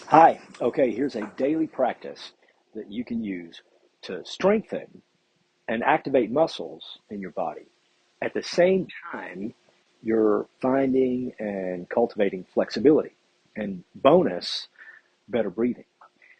Hi. Okay, here's a daily practice that you can use to strengthen and activate muscles in your body. At the same time, you're finding and cultivating flexibility and bonus, better breathing.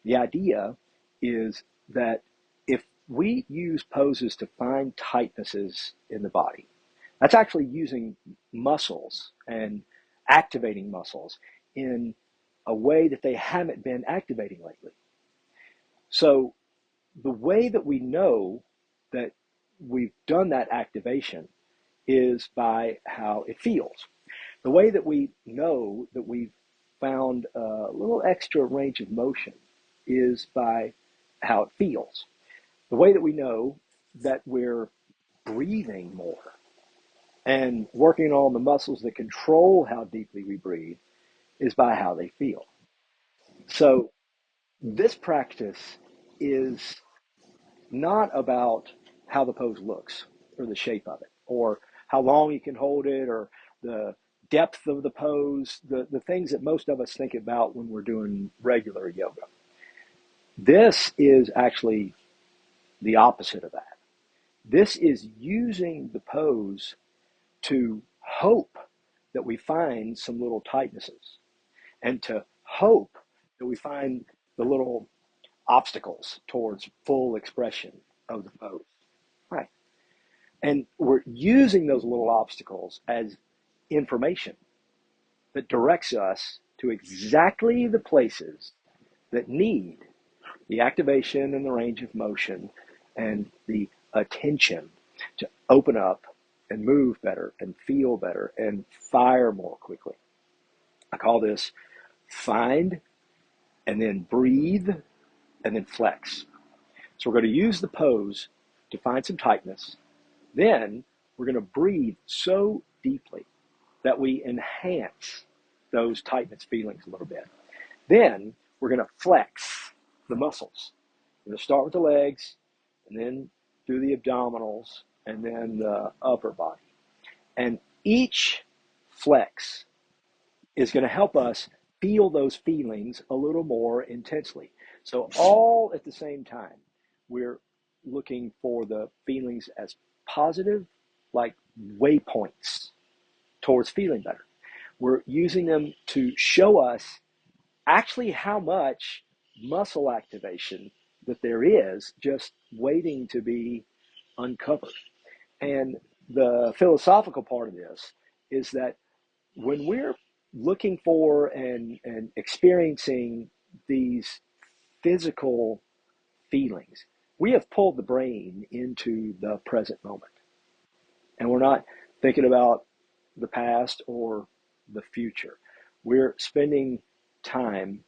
The idea is that if we use poses to find tightnesses in the body, that's actually using muscles and activating muscles in a way that they haven't been activating lately. So the way that we know that we've done that activation is by how it feels. The way that we know that we've found a little extra range of motion is by how it feels. The way that we know that we're breathing more and working on the muscles that control how deeply we breathe is by how they feel. So this practice is not about how the pose looks or the shape of it or how long you can hold it or the depth of the pose, the things that most of us think about when we're doing regular yoga. This is actually the opposite of that. This is using the pose to hope that we find some little tightnesses and to hope that we find the little obstacles towards full expression of the pose. Right. And we're using those little obstacles as information that directs us to exactly the places that need the activation and the range of motion and the attention to open up and move better and feel better and fire more quickly. I call this find and then breathe and then flex. So we're going to use the pose to find some tightness. Then we're going to breathe so deeply that we enhance those tightness feelings a little bit. Then we're going to flex the muscles. We're going to start with the legs and then do the abdominals and then the upper body. And each flex is going to help us feel those feelings a little more intensely. So all at the same time, we're looking for the feelings as positive, like waypoints towards feeling better. We're using them to show us actually how much muscle activation that there is just waiting to be uncovered. And the philosophical part of this is that when we're looking for and experiencing these physical feelings, we have pulled the brain into the present moment. And we're not thinking about the past or the future. We're spending time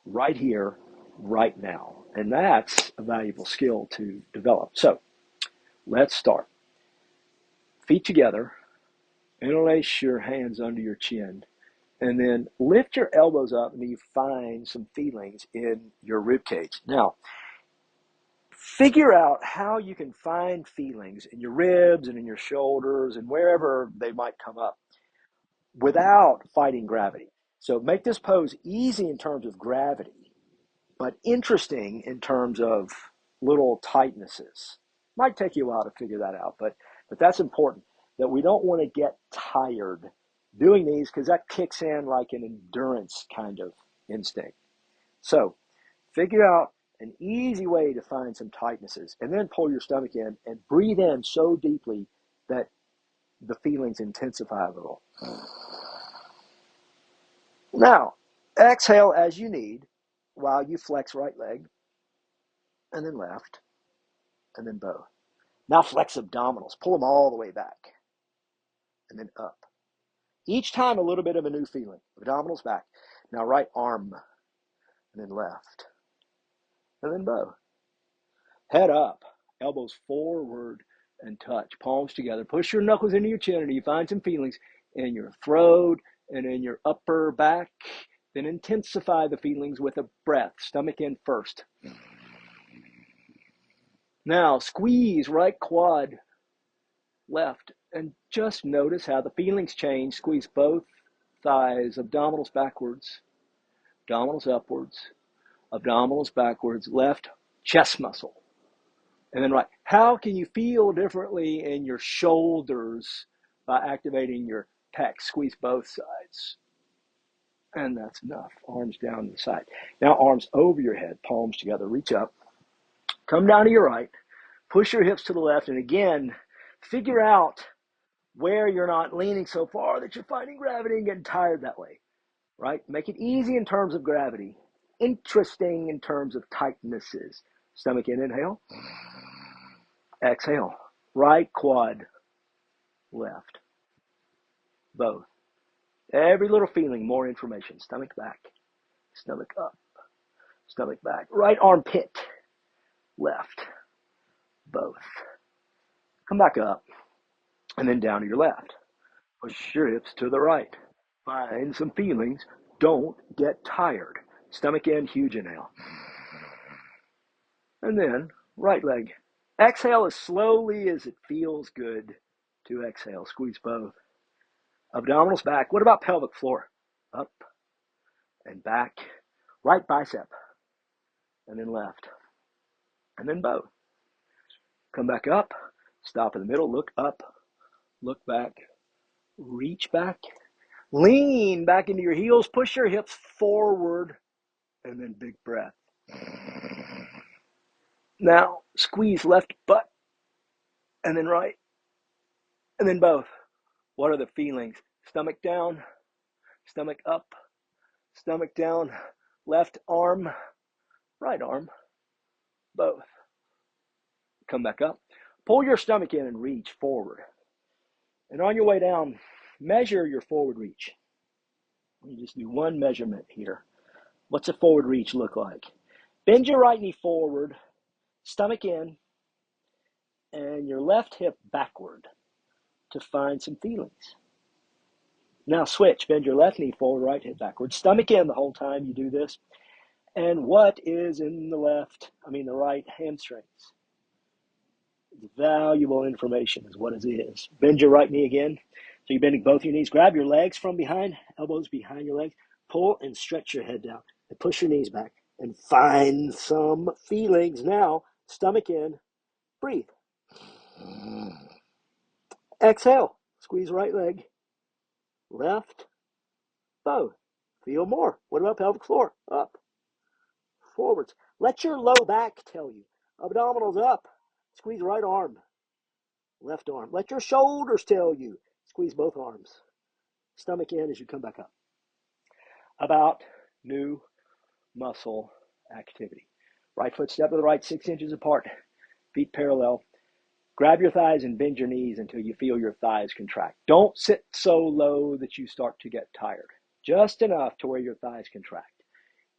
right here, right now. And that's a valuable skill to develop. So let's start. Feet together, interlace your hands under your chin, and then lift your elbows up and you find some feelings in your rib cage. Now, figure out how you can find feelings in your ribs and in your shoulders and wherever they might come up without fighting gravity. So make this pose easy in terms of gravity, but interesting in terms of little tightnesses. Might take you a while to figure that out, but that's important that we don't want to get tired doing these because that kicks in like an endurance kind of instinct. So figure out an easy way to find some tightnesses and then pull your stomach in and breathe in so deeply that the feelings intensify a little. Now, exhale as you need while you flex right leg and then left and then both. Now flex abdominals. Pull them all the way back and then up. Each time a little bit of a new feeling. Abdominals back. Now right arm and then left and then bow. Head up. Elbows forward and touch. Palms together. Push your knuckles into your chin and you find some feelings in your throat and in your upper back. Then intensify the feelings with a breath. Stomach in first. Now squeeze right quad left and just notice how the feelings change. Squeeze both thighs, abdominals backwards. abdominals upwards, abdominals backwards, left chest muscle, and then right. How can you feel differently in your shoulders by activating your pecs? Squeeze both sides. And that's enough. Arms down to the side. Now arms over your head, palms together. Reach up. Come down to your right. Push your hips to the left. And again, figure out where you're not leaning so far that you're finding gravity and getting tired that way. Right? Make it easy in terms of gravity. Interesting in terms of tightnesses. Stomach in, inhale. Exhale. Right quad, left. Both. Every little feeling, more information. Stomach back. Stomach up. Stomach back. Right armpit, left. Both. Come back up and then down to your left. Push your hips to the right. Find some feelings. Don't get tired. Stomach in, huge inhale. And then right leg. Exhale as slowly as it feels good to exhale. Squeeze both. Abdominals back. What about pelvic floor? Up and back. Right bicep. And then left. And then both. Come back up. Stop in the middle. Look up. Look back. Reach back. Lean back into your heels. Push your hips forward. And then big breath. Now squeeze left butt. And then right. And then both. What are the feelings? Stomach down. Stomach up. Stomach down. Left arm. Right arm. Both. Come back up. Pull your stomach in and reach forward. And on your way down, measure your forward reach. You just do one measurement here. What's a forward reach look like? Bend your right knee forward, stomach in, and your left hip backward to find some feelings. Now switch. Bend your left knee forward, right hip backward. Stomach in the whole time you do this. And what is in the right hamstrings? It's valuable information is what it is. Bend your right knee again. So you're bending both your knees. Grab your legs from behind, elbows behind your legs. Pull and stretch your head down. And push your knees back. And find some feelings. Now, stomach in. Breathe. Exhale. Squeeze right leg. Left. Both. Feel more. What about pelvic floor? Up. Forwards. Let your low back tell you. Abdominals up. Squeeze right arm. Left arm. Let your shoulders tell you. Squeeze both arms. Stomach in as you come back up. About new muscle activity. Right foot step to the right, 6 inches apart. Feet parallel. Grab your thighs and bend your knees until you feel your thighs contract. Don't sit so low that you start to get tired. Just enough to where your thighs contract.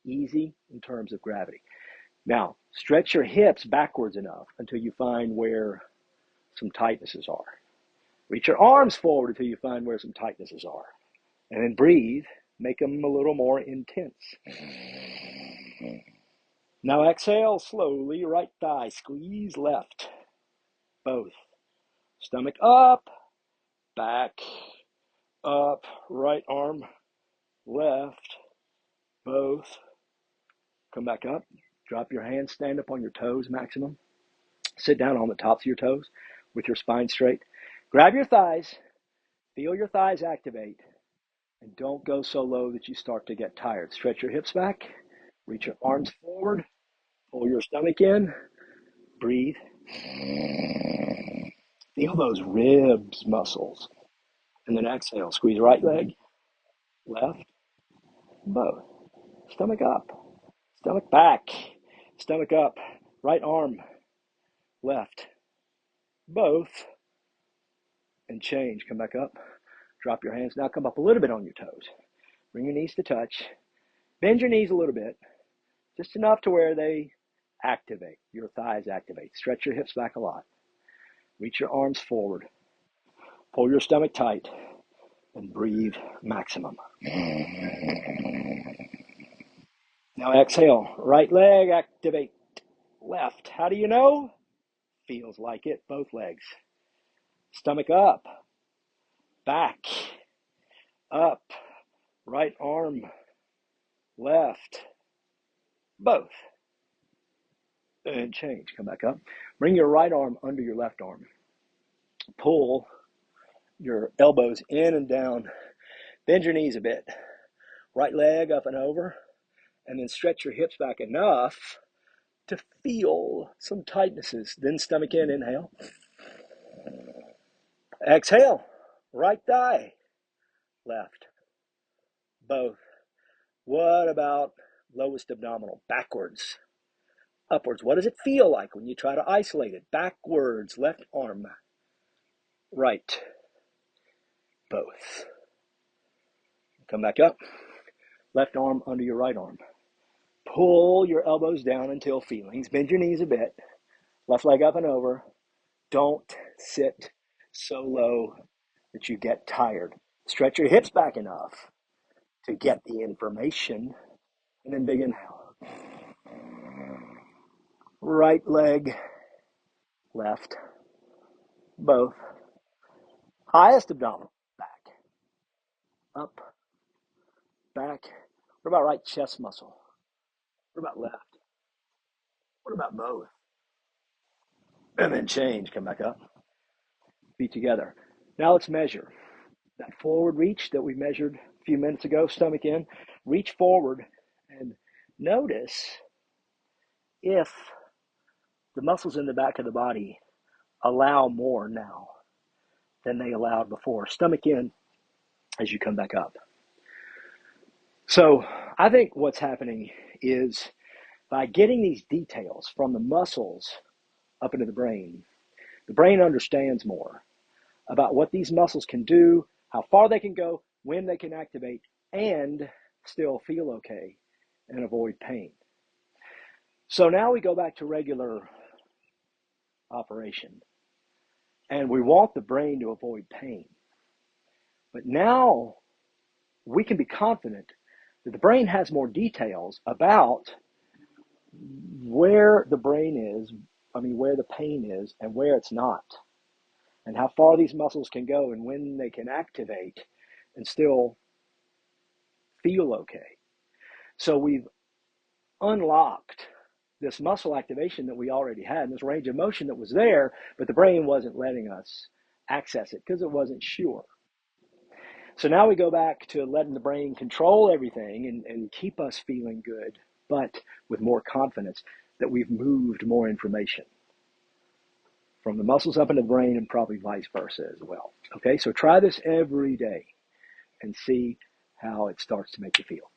Easy in terms of gravity. Now, stretch your hips backwards enough until you find where some tightnesses are. Reach your arms forward until you find where some tightnesses are. And then breathe. Make them a little more intense. Now exhale slowly. Right thigh. Squeeze left. Both. Stomach up. Back. Up. Right arm. Left. Both. Come back up. Drop your hands. Stand up on your toes maximum. Sit down on the tops of your toes with your spine straight. Grab your thighs. Feel your thighs activate. And don't go so low that you start to get tired. Stretch your hips back. Reach your arms forward. Pull your stomach in. Breathe. Feel those ribs muscles. And then exhale. Squeeze right leg. Left. Both. Stomach up. Stomach back. Stomach up. Right arm. Left. Both. And change. Come back up. Drop your hands. Now come up a little bit on your toes. Bring your knees to touch. Bend your knees a little bit. Just enough to where they activate. Your thighs activate. Stretch your hips back a lot. Reach your arms forward. Pull your stomach tight. And breathe maximum. Now exhale. Right leg activate. Left. How do you know? Feels like it. Both legs. Stomach up. Back. Up. Right arm. left, both, and change. Come back up. Bring your right arm under your left arm. Pull your elbows in and down. Bend your knees a bit. Right leg up and over, and then stretch your hips back enough to feel some tightnesses. Then stomach in, inhale. Exhale, right thigh, left, both. What about lowest abdominal? Backwards, upwards. What does it feel like when you try to isolate it? Backwards, left arm, right, both. Come back up. Left arm under your right arm. Pull your elbows down until feelings. Bend your knees a bit. Left leg up and over. Don't sit so low that you get tired. Stretch your hips back enough to get the information. And then big inhale. Right leg, left, both. Highest abdominal, back, up, back. What about right chest muscle? What about left? What about both? And then change, come back up. Feet together. Now let's measure. That forward reach that we measured a few minutes ago, stomach in, reach forward and notice if the muscles in the back of the body allow more now than they allowed before. Stomach in as you come back up. So I think what's happening is by getting these details from the muscles up into the brain understands more about what these muscles can do, how far they can go, when they can activate, and still feel okay and avoid pain. So now we go back to regular operation, and we want the brain to avoid pain. But now we can be confident that the brain has more details about where the brain is, where the pain is and where it's not, and how far these muscles can go and when they can activate and still feel okay. So we've unlocked this muscle activation that we already had, and this range of motion that was there, but the brain wasn't letting us access it because it wasn't sure. So now we go back to letting the brain control everything and keep us feeling good, but with more confidence that we've moved more information from the muscles up into the brain and probably vice versa as well. Okay, so try this every day and see how it starts to make you feel.